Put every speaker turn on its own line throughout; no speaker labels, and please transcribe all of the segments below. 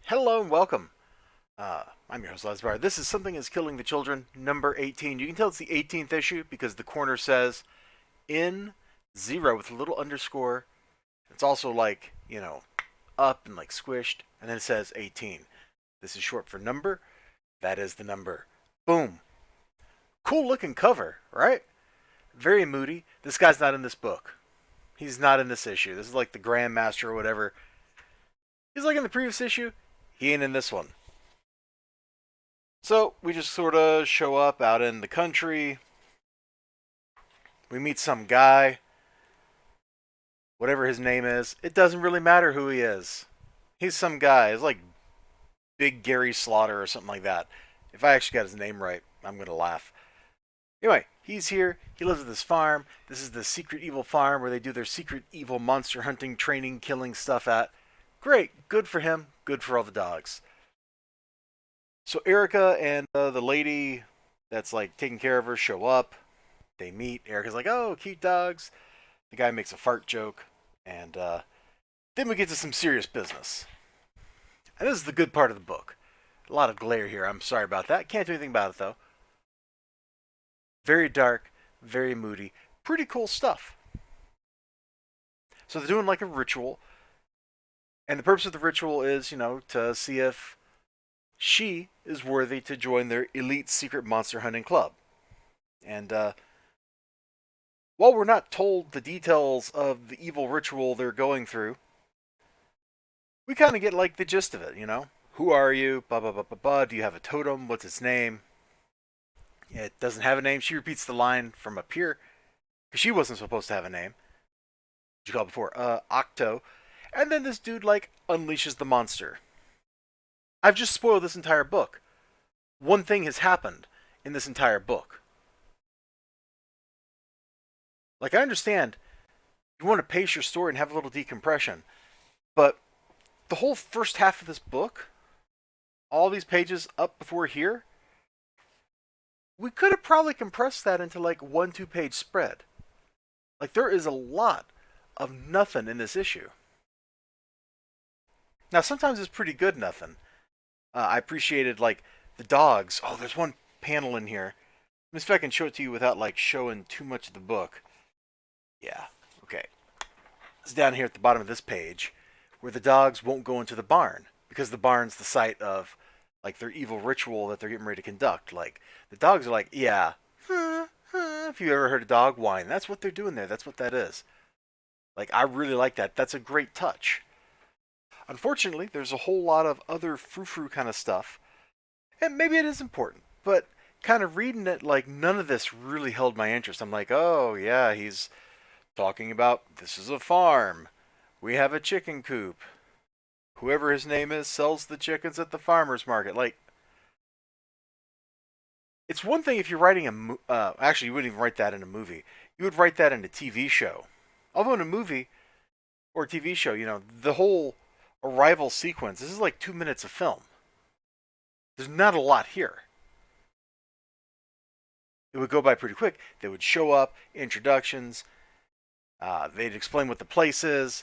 Hello and welcome. I'm your host, Elizibar. This is Something is Killing the Children, number 18. You can tell it's the 18th issue because the corner says in zero with a little underscore. It's also up and like squished, and then it says 18. This is short for number. That is the number. Boom. Cool looking cover, right? Very moody. This guy's not in this book. He's not in this issue. This is like the Grandmaster or whatever. He's like in the previous issue. He ain't in this one. So we just sort of show up out in the country. We meet some guy, whatever his name is. It doesn't really matter who he is. He's some guy. He's like Big Gary Slaughter or something like that. If I actually got his name right, I'm going to laugh. Anyway, he's here. He lives at this farm. This is the secret evil farm where they do their secret evil monster hunting, training, killing stuff at. Great. Good for him. Good for all the dogs. So Erica and the lady that's like taking care of her show up. They meet. Erica's like, "Oh, cute dogs." The guy makes a fart joke, and then we get to some serious business. And this is the good part of the book. A lot of glare here. I'm sorry about that. Can't do anything about it though. Very dark, very moody. Pretty cool stuff. So they're doing like a ritual, and the purpose of the ritual is, to see if she is worthy to join their elite secret monster hunting club. And while we're not told the details of the evil ritual they're going through, we kind of get like the gist of it. Who are you? Blah, blah, blah, blah, blah. Do you have a totem? What's its name? It doesn't have a name. She repeats the line from up here because she wasn't supposed to have a name. What you call it before? Octo. And then this dude like unleashes the monster. I've just spoiled this entire book. One thing has happened in this entire book. Like, I understand you want to pace your story and have a little decompression, but the whole first half of this book, all these pages up before here, we could have probably compressed that into like 1-2 page spread. Like, there is a lot of nothing in this issue. Now, sometimes it's pretty good nothing. I appreciated like the dogs. Oh, there's one panel in here. Let me see if I can show it to you without like showing too much of the book. Yeah, okay. It's down here at the bottom of this page where the dogs won't go into the barn because the barn's the site of like their evil ritual that they're getting ready to conduct. Like the dogs are like, yeah, if you ever heard a dog whine, that's what they're doing there. That's what that is. Like I really like that. That's a great touch. Unfortunately, there's a whole lot of other frou-frou kind of stuff, and maybe it is important, but kind of reading it, like none of this really held my interest. I'm like, oh yeah, he's talking about this is a farm. We have a chicken coop. Whoever his name is sells the chickens at the farmer's market. Like, it's one thing if you're writing actually, you wouldn't even write that in a movie. You would write that in a TV show. Although in a movie or a TV show, the whole arrival sequence, this is like 2 minutes of film. There's not a lot here. It would go by pretty quick. They would show up, introductions, they'd explain what the place is.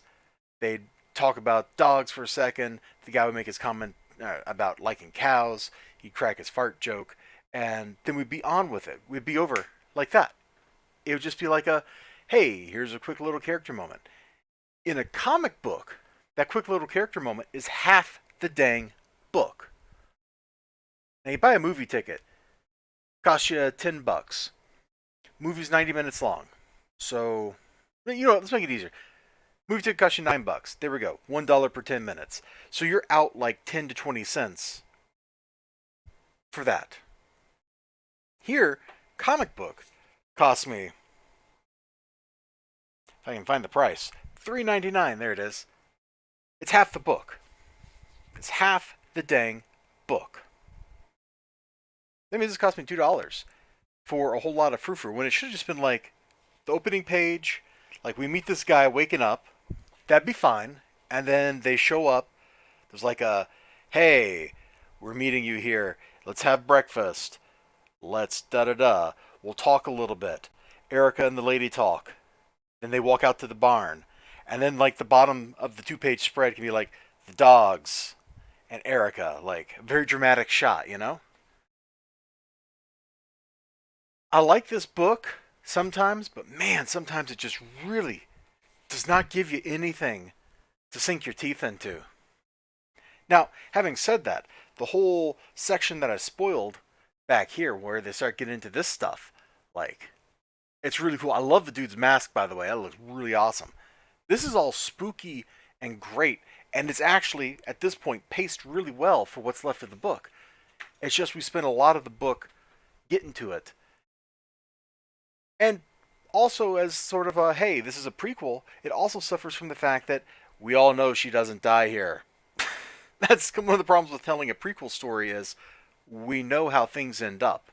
They'd talk about dogs for a second. The guy would make his comment about liking cows. He'd crack his fart joke. And then we'd be on with it. We'd be over like that. It would just be like hey, here's a quick little character moment. In a comic book, that quick little character moment is half the dang book. Now you buy a movie ticket, costs you $10. Movie's 90 minutes long. So, let's make it easier. Movie ticket costs you $9. There we go. $1 per 10 minutes. So you're out like 10 to 20 cents for that. Here, comic book costs me, if I can find the price, $3.99. There it is. It's half the book. It's half the dang book. That means this cost me $2 for a whole lot of frou-frou when it should have just been like the opening page, like we meet this guy waking up, that'd be fine, and then they show up, there's like hey, we're meeting you here, let's have breakfast, let's da-da-da, we'll talk a little bit, Erica and the lady talk, then they walk out to the barn, and then like the bottom of the 2 page spread can be like the dogs, and Erica, like a very dramatic shot, I like this book sometimes, but man, sometimes it just really does not give you anything to sink your teeth into. Now, having said that, the whole section that I spoiled back here, where they start getting into this stuff, like, it's really cool. I love the dude's mask, by the way. That looks really awesome. This is all spooky and great, and it's actually, at this point, paced really well for what's left of the book. It's just we spent a lot of the book getting to it. And also, as sort of a, hey, this is a prequel, it also suffers from the fact that we all know she doesn't die here. That's one of the problems with telling a prequel story is we know how things end up,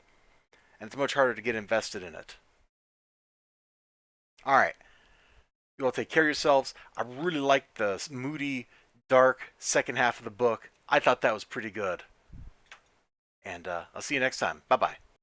and it's much harder to get invested in it. All right, you all take care of yourselves. I really liked the moody, dark second half of the book. I thought that was pretty good. And I'll see you next time. Bye bye.